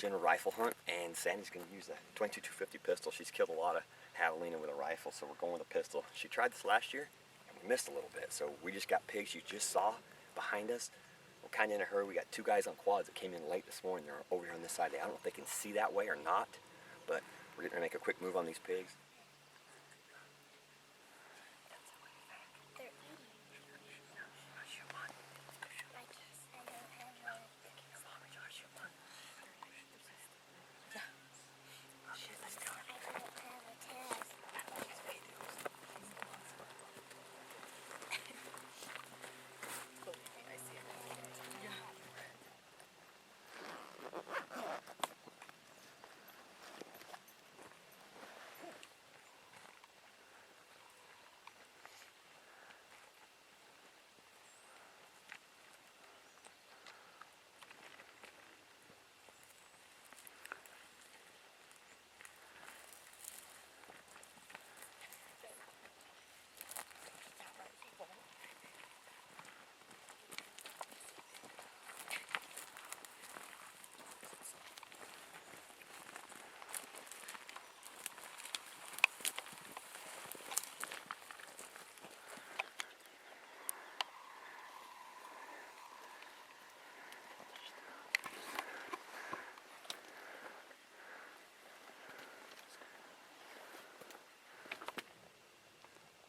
in a rifle hunt, and Sandy's going to use the 22-250 pistol. She's killed a lot of Javelina with a rifle, so we're going with a pistol. She tried this last year, and we missed a little bit. So we just got pigs you just saw behind us. We're kind of in a hurry. We got 2 guys on quads that came in late this morning. They're over here on this side. I don't know if they can see that way or not, but we're going to make a quick move on these pigs.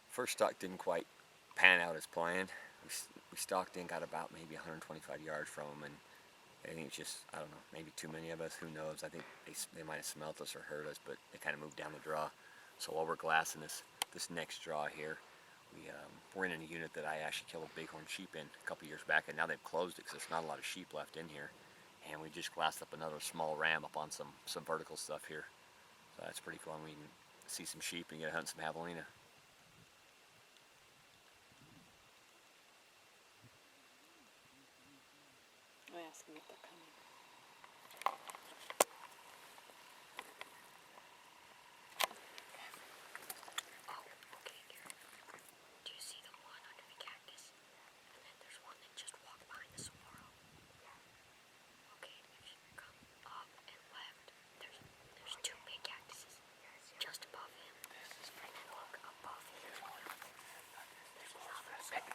First stock didn't quite pan out as planned. We stalked in, got about maybe 125 yards from them, and I think it's just, I don't know, maybe too many of us, who knows. I think they might have smelt us or heard us, but they kind of moved down the draw. So while we're glassing this next draw here, we're in a unit that I actually killed a bighorn sheep in a couple years back, and now they've closed it because there's not a lot of sheep left in here. And we just glassed up another small ram up on some vertical stuff here. So that's pretty cool, and we can see some sheep and get to hunt some javelina. I ask them if they're coming. Oh, okay, Karen. Do you see the one under the cactus? And then there's one that just walked behind the saguaro. Okay, if you come up and left, there's 2 big cactuses just above him. And then look above him. There's another big.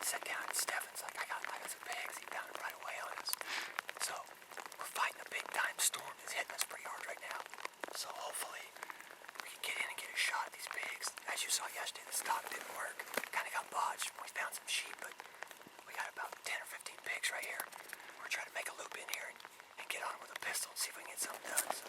Set down, and Stefan's like, I got some pigs. He found them right away on us. So we're fighting a big time storm that's hitting us pretty hard right now. So hopefully we can get in and get a shot at these pigs. As you saw yesterday, the stock didn't work. Kind of got botched. We found some sheep, but we got about 10 or 15 pigs right here. We're trying to make a loop in here and get on with a pistol and see if we can get something done. So.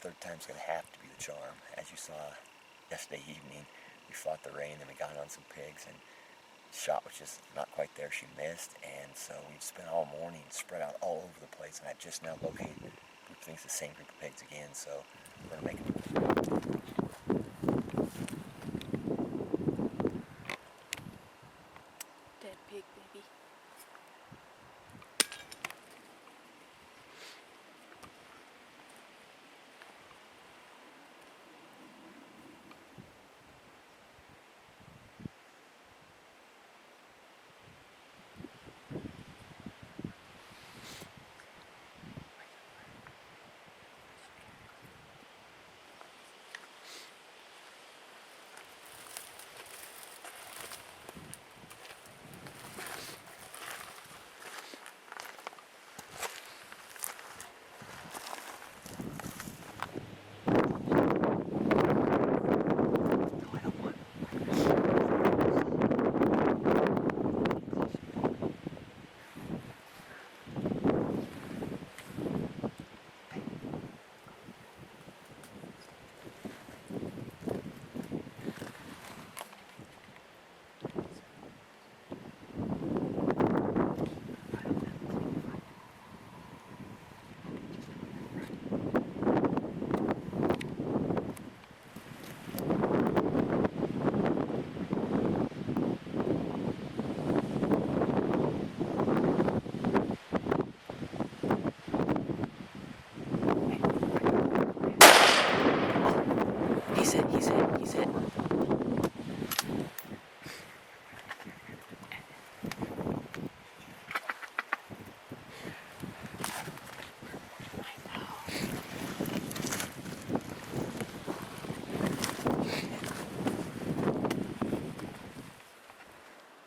Third time's going to have to be the charm. As you saw yesterday evening, we fought the rain, then we got on some pigs, and the shot was just not quite there. She missed, and so we've spent all morning spread out all over the place, and I just now located a group thinks the same group of pigs again, so we're going to make it. Dead pig, baby.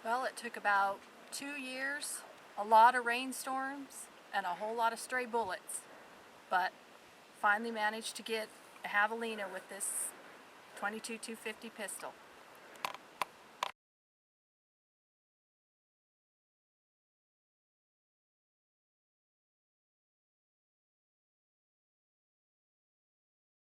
Well, it took about 2 years, a lot of rainstorms, and a whole lot of stray bullets. But finally managed to get a Javelina with this 22 250 pistol.